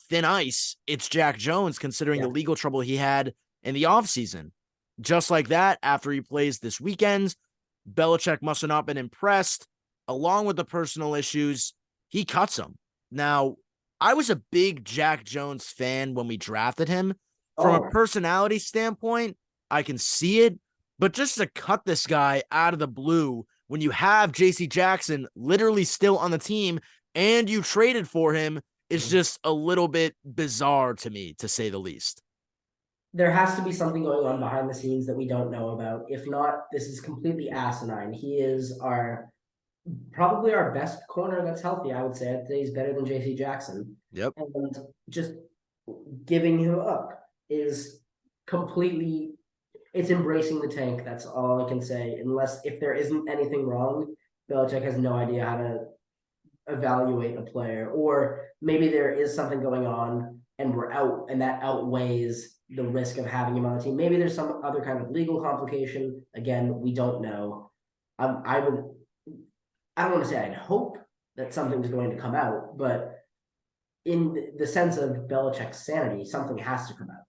thin ice, it's Jack Jones, considering the legal trouble he had in the offseason. Just like that, after he plays this weekend, Belichick must have not been impressed. Along with the personal issues, he cuts him. Now, I was a big Jack Jones fan when we drafted him. From a personality standpoint, I can see it. But just to cut this guy out of the blue when you have JC Jackson literally still on the team and you traded for him is just a little bit bizarre to me, to say the least. there has to be something going on behind the scenes that we don't know about. If not, this is completely asinine. He is probably our best corner that's healthy. I would say I'd say he's better than JC Jackson. Yep. And just giving him up is completely, it's embracing the tank. That's all I can say. Unless if there isn't anything wrong, Belichick has no idea how to evaluate a player, or maybe there is something going on and we're out, and that outweighs the risk of having him on the team. Maybe there's some other kind of legal complication. Again, we don't know. I would, I don't want to say I'd hope that something's going to come out, but in the sense of Belichick's sanity, something has to come out.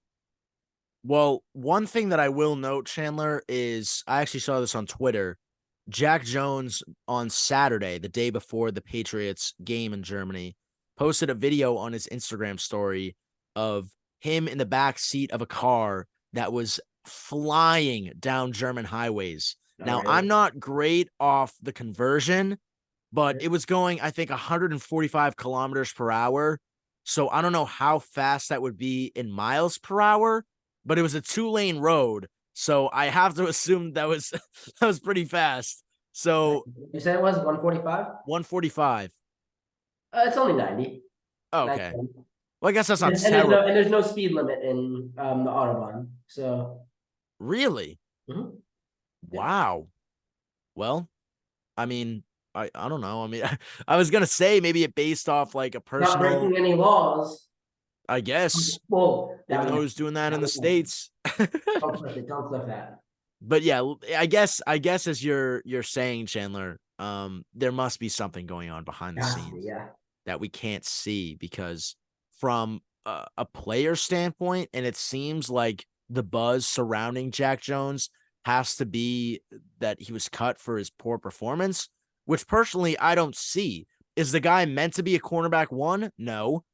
Well, one thing that I will note, Chandler, is I actually saw this on Twitter. Jack Jones on Saturday, the day before the Patriots game in Germany, posted a video on his Instagram story of him in the back seat of a car that was flying down German highways. Now, Right. I'm not great off the conversion, but it was going, I think, 145 kilometers per hour. So I don't know how fast that would be in miles per hour, but it was a 2-lane road. So I have to assume that was that was pretty fast. So You said it was 145? 145. It's only 90. Okay. Well, I guess that's not And terrible. there's no speed limit in the Autobahn. So Really? mhm. Yeah. Wow. Well, I mean, I don't know. I mean, I was gonna say maybe it based off like a Not personal, breaking any laws. I guess, Well, even though he was doing that in the States. don't clip it. Don't clip that. But yeah, I guess as you're saying, Chandler, there must be something going on behind the It has to be, scenes yeah. that we can't see, because from a player standpoint, and it seems like the buzz surrounding Jack Jones has to be that he was cut for his poor performance, which personally I don't see. Is the guy meant to be a cornerback one? No.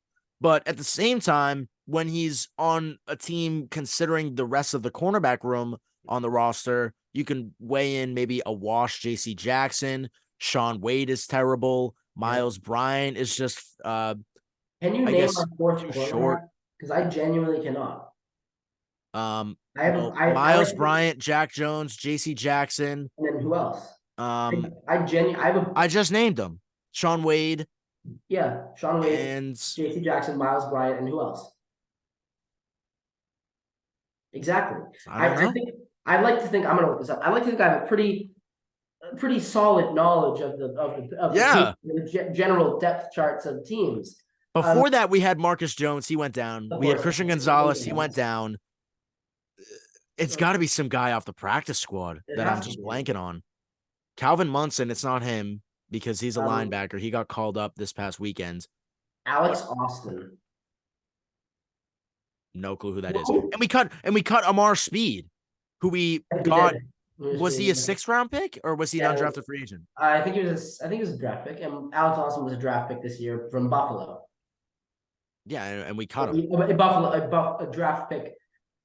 But at the same time, when he's on a team considering the rest of the cornerback room on the roster, you can weigh in maybe a wash JC Jackson. Sean Wade is terrible. Yeah. Miles Bryant is just Can you I name guess our fourth too cornerback? short. Because I genuinely cannot. Well, I like Miles to think, Bryant, Jack Jones, JC Jackson. and then who else? Um I have a I just named them. Sean Wade yeah, Sean Wade, and JC Jackson, Miles Bryant, and who else? Exactly. I don't I know. think I'd like to think I'm gonna look this up. I like to think I have a pretty solid knowledge of the Yeah. general depth charts of teams. Um, Before that, we had Marcus Jones. He went down. of We had course, Christian Gonzalez. He went down. It's got to be some guy off the practice squad it that I'm has to just be. blanking on. Calvin Munson, it's not him because he's a Um, linebacker. He got called up this past weekend. Alex Austin. No clue who that is. Whoa. And we cut Amar Speed, who we I think we got. did. Was he a 6th-round pick or was he an Yeah, undrafted free agent? I think he was. I think he was a draft pick, and Alex Austin was a draft pick this year from Buffalo. Yeah, and we cut him. A draft pick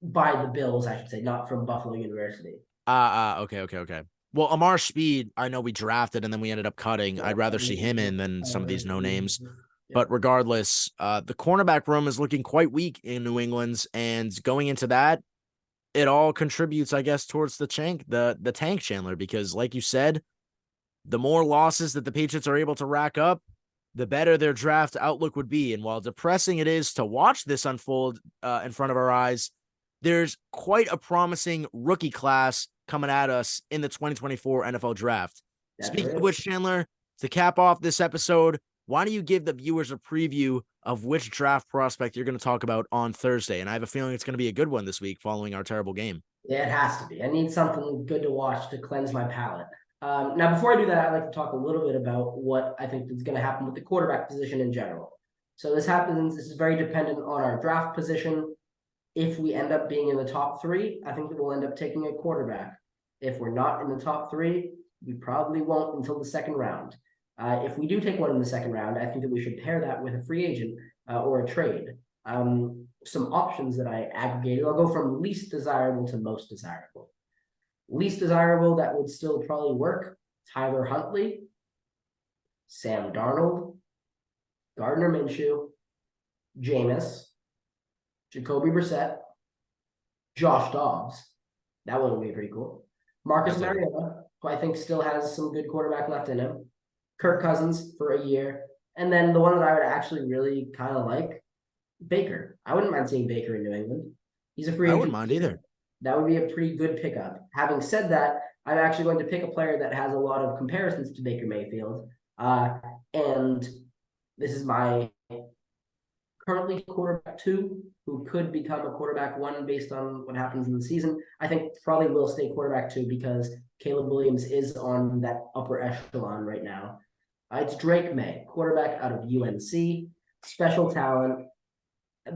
by the Bills, I should say, not from Buffalo University. Okay. Well, Amar Speed, I know we drafted and then we ended up cutting. I'd rather see him in than some of these no names. But regardless, the cornerback room is looking quite weak in New England's, and going into that, it all contributes, I guess, towards the tank, Chandler, because like you said, the more losses that the Patriots are able to rack up, the better their draft outlook would be. And while depressing it is to watch this unfold in front of our eyes, there's quite a promising rookie class coming at us in the 2024 NFL draft. Speaking of which, Chandler, to cap off this episode, why don't you give the viewers a preview of which draft prospect you're going to talk about on Thursday? And I have a feeling it's going to be a good one this week following our terrible game. Yeah, it has to be. I need something good to watch to cleanse my palate. Now, before I do that, I'd like to talk a little bit about what I think is going to happen with the quarterback position in general. So this is very dependent on our draft position. If we end up being in the top three, I think that we'll end up taking a quarterback. If we're not in the top three, we probably won't until the second round. If we do take one in the second round, I think that we should pair that with a free agent or a trade. Some options that I aggregated. I'll go from least desirable to most desirable. Least desirable, that would still probably work. Tyler Huntley, Sam Darnold, Gardner Minshew, Jameis, Jacoby Brissett, Josh Dobbs. That one would be pretty cool. Marcus Definitely. Mariota, who I think still has some good quarterback left in him. Kirk Cousins for a year. And then the one that I would actually really kind of like, Baker. I wouldn't mind seeing Baker in New England. He's a free I agent. wouldn't mind either. That would be a pretty good pickup. Having said that, I'm actually going to pick a player that has a lot of comparisons to Baker Mayfield. And this is my currently quarterback 2, who could become a quarterback 1 based on what happens in the season. I think probably will stay quarterback 2 because Caleb Williams is on that upper echelon right now. It's Drake May, quarterback out of UNC, special talent,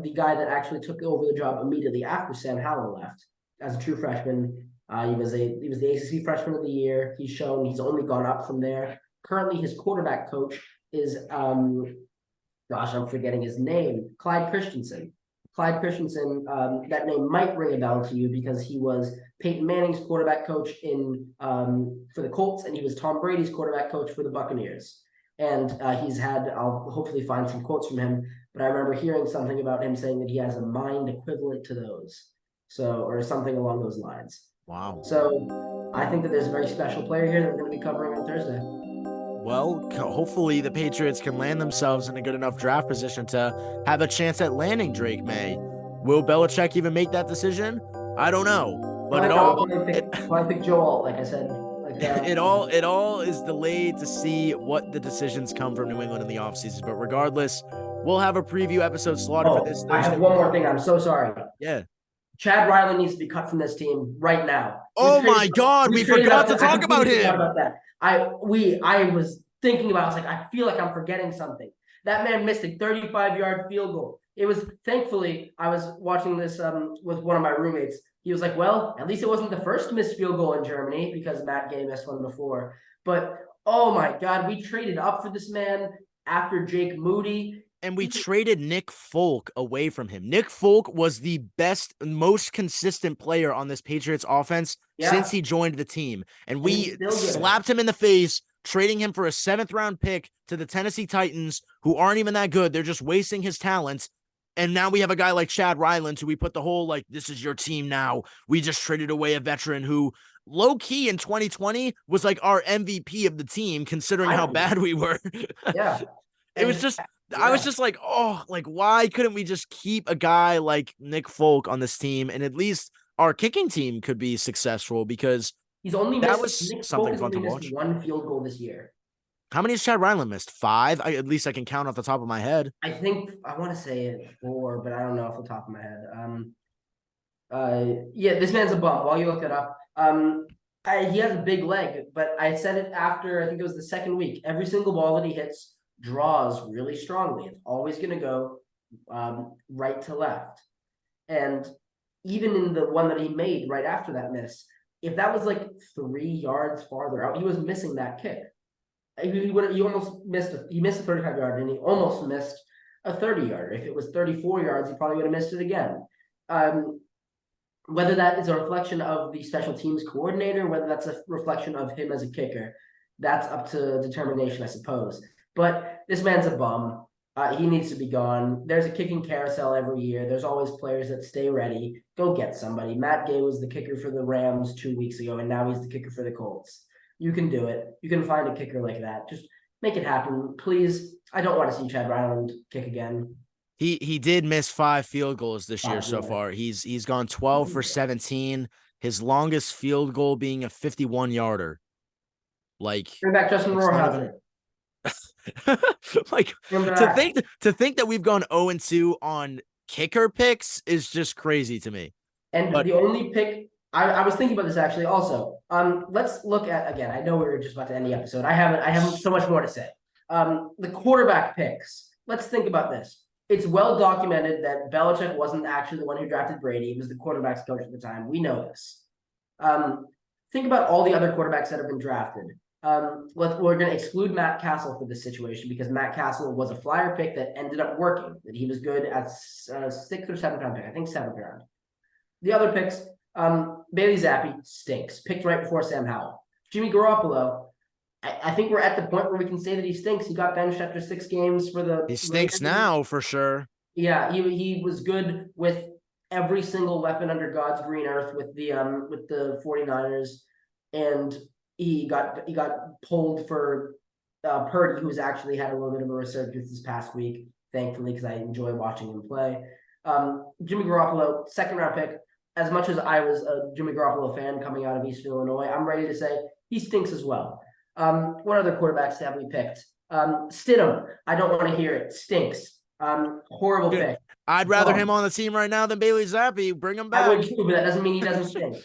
the guy that actually took over the job immediately after Sam Howell left as a true freshman. He was the ACC freshman of the year. He's shown he's only gone up from there. Currently, his quarterback coach is gosh, I'm forgetting his name, Clyde Christensen. Clyde Christensen, that name might ring a bell to you because he was Peyton Manning's quarterback coach for the Colts, and he was Tom Brady's quarterback coach for the Buccaneers. And I'll hopefully find some quotes from him, but I remember hearing something about him saying that he has a mind equivalent to those. So, or something along those lines. Wow. So I think that there's a very special player here that we're going to be covering on Thursday. Well, hopefully the Patriots can land themselves in a good enough draft position to have a chance at landing Drake May. Will Belichick even make that decision? I don't know. But I pick Joe Alt, like I said. It all is delayed to see what the decisions come from New England in the offseason. But regardless, we'll have a preview episode slotted for this Thursday. I have one more thing. I'm so sorry. Yeah. Chad Riley needs to be cut from this team right now. Oh my God, we forgot to talk about him. About that. I was thinking about. I was like, I feel like I'm forgetting something. That man missed a 35-yard field goal. It was thankfully I was watching this with one of my roommates. He was like, well, at least it wasn't the first missed field goal in Germany because Matt Gay missed one before. But oh my God, we traded up for this man after Jake Moody. And we traded Nick Folk away from him. Nick Folk was the best, most consistent player on this Patriots offense since he joined the team. And we slapped him in the face, trading him for a 7th-round pick to the Tennessee Titans, who aren't even that good. They're just wasting his talents. And now we have a guy like Chad Ryland, who we put the whole, like, this is your team now. We just traded away a veteran who, low-key in 2020, was like our MVP of the team, considering how bad we were. Yeah. It was just... Yeah. I was just like, oh, like, why couldn't we just keep a guy like Nick Folk on this team, and at least our kicking team could be successful, because that was something fun to watch. 1 field goal this year. How many has Chad Ryland missed? 5? At least I can count off the top of my head. I think I want to say 4, but I don't know off the top of my head. Yeah, this man's a bum. While you look it up, he has a big leg, but I said it after, I think it was the 2nd week. Every single ball that he hits draws really strongly. It's always going to go right to left. And even in the one that he made right after that miss, if that was like 3 yards farther out, he was missing that kick. He missed a 35-yard, and he almost missed a 30-yarder. If it was 34 yards, he probably would have missed it again. Whether that is a reflection of the special teams coordinator, whether that's a reflection of him as a kicker, that's up to determination, I suppose. But this man's a bum. He needs to be gone. There's a kicking carousel every year. There's always players that stay ready. Go get somebody. Matt Gay was the kicker for the Rams 2 weeks ago, and now he's the kicker for the Colts. You can do it. You can find a kicker like that. Just make it happen, please. I don't want to see Chad Ryland kick again. He did miss 5 field goals this year so far. He's gone 12 for 17. His longest field goal being a 51-yarder. Like, bring back Justin Rohrhauser. Like, to think that we've gone 0-2 on kicker picks is just crazy to me. And the only pick I was thinking about this actually also. Let's look at, again, I know we were just about to end the episode. I have so much more to say. The quarterback picks. Let's think about this. It's well documented that Belichick wasn't actually the one who drafted Brady. He was the quarterback's coach at the time. We know this. Think about all the other quarterbacks that have been drafted. We're going to exclude Matt Castle for this situation because Matt Castle was a flyer pick that ended up working. That he was good at 6th or 7th round pick. I think 7th round. The other picks, Bailey Zappi stinks. Picked right before Sam Howell. Jimmy Garoppolo, I think we're at the point where we can say that he stinks. He got benched after 6 games for the. He stinks now for sure. Yeah, he was good with every single weapon under God's green earth with the 49ers, and he got pulled for Purdy, who's actually had a little bit of a resurgence this past week, thankfully, because I enjoy watching him play. Jimmy Garoppolo, second round pick. As much as I was a Jimmy Garoppolo fan coming out of Eastern Illinois, I'm ready to say he stinks as well. What other quarterbacks have we picked? Stidham, I don't want to hear it. Stinks. Horrible pick. I'd rather him on the team right now than Bailey Zappi. Bring him back. I would too, but that doesn't mean he doesn't stink.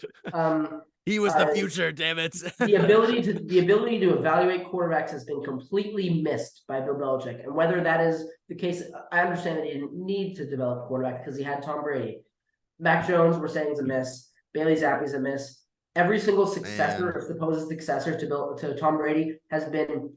He was the future, damn it. the ability to evaluate quarterbacks has been completely missed by Bill Belichick. And whether that is the case, I understand that he didn't need to develop a quarterback because he had Tom Brady. Mac Jones, we're saying, is a miss. Bailey Zappi's a miss. Every single successor or supposed successor to Tom Brady has been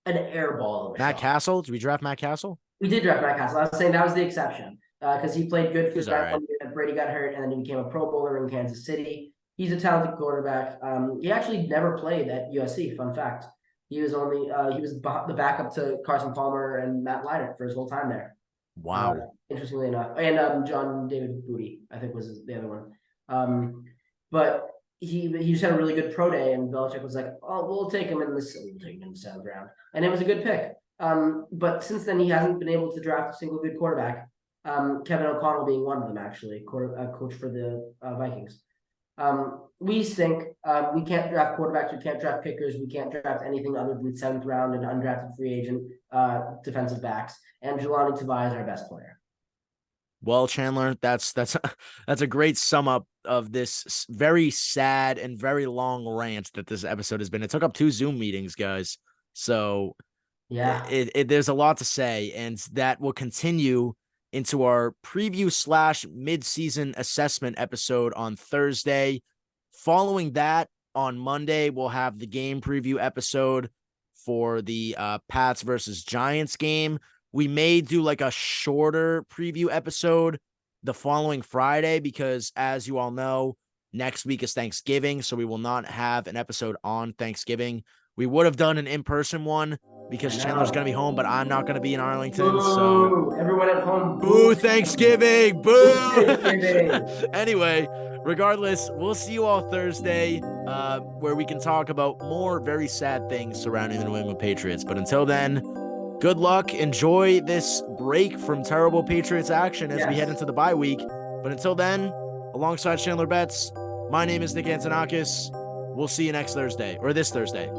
an airball. Matt Castle? Did we draft Matt Castle? We did draft Matt Castle. I was saying that was the exception because he played good for He's right. 1 year and Brady got hurt, and then he became a Pro Bowler in Kansas City. He's a talented quarterback. He actually never played at USC. Fun fact: he was the backup to Carson Palmer and Matt Leinart for his whole time there. Wow. Interestingly enough, and John David Booty, I think, was the other one. But he just had a really good pro day, and Belichick was like, "Oh, we'll take him in the 7th round," and it was a good pick. But since then, he hasn't been able to draft a single good quarterback. Kevin O'Connell being one of them, actually, coach for the Vikings. We stink. We can't draft quarterbacks. We can't draft kickers. We can't draft anything other than 7th round and undrafted free agent defensive backs. And Jelani Tavai is our best player. Well, Chandler, that's a great sum up of this very sad and very long rant that this episode has been. It took up 2 Zoom meetings, guys. So yeah, there's a lot to say, and that will continue into our preview / mid-season assessment episode on Thursday. Following that, on Monday, we'll have the game preview episode for the Pats versus Giants game. We may do like a shorter preview episode the following Friday because, as you all know, next week is Thanksgiving, so we will not have an episode on Thanksgiving. We would have done an in-person one because Chandler's going to be home, but I'm not going to be in Arlington. Boo! So Everyone at home, boo Thanksgiving! Boo! Thanksgiving. Anyway, regardless, we'll see you all Thursday where we can talk about more very sad things surrounding the New England Patriots. But until then, good luck. Enjoy this break from terrible Patriots action as we head into the bye week. But until then, alongside Chandler Betts, my name is Nick Antonakas. We'll see you next Thursday, or this Thursday.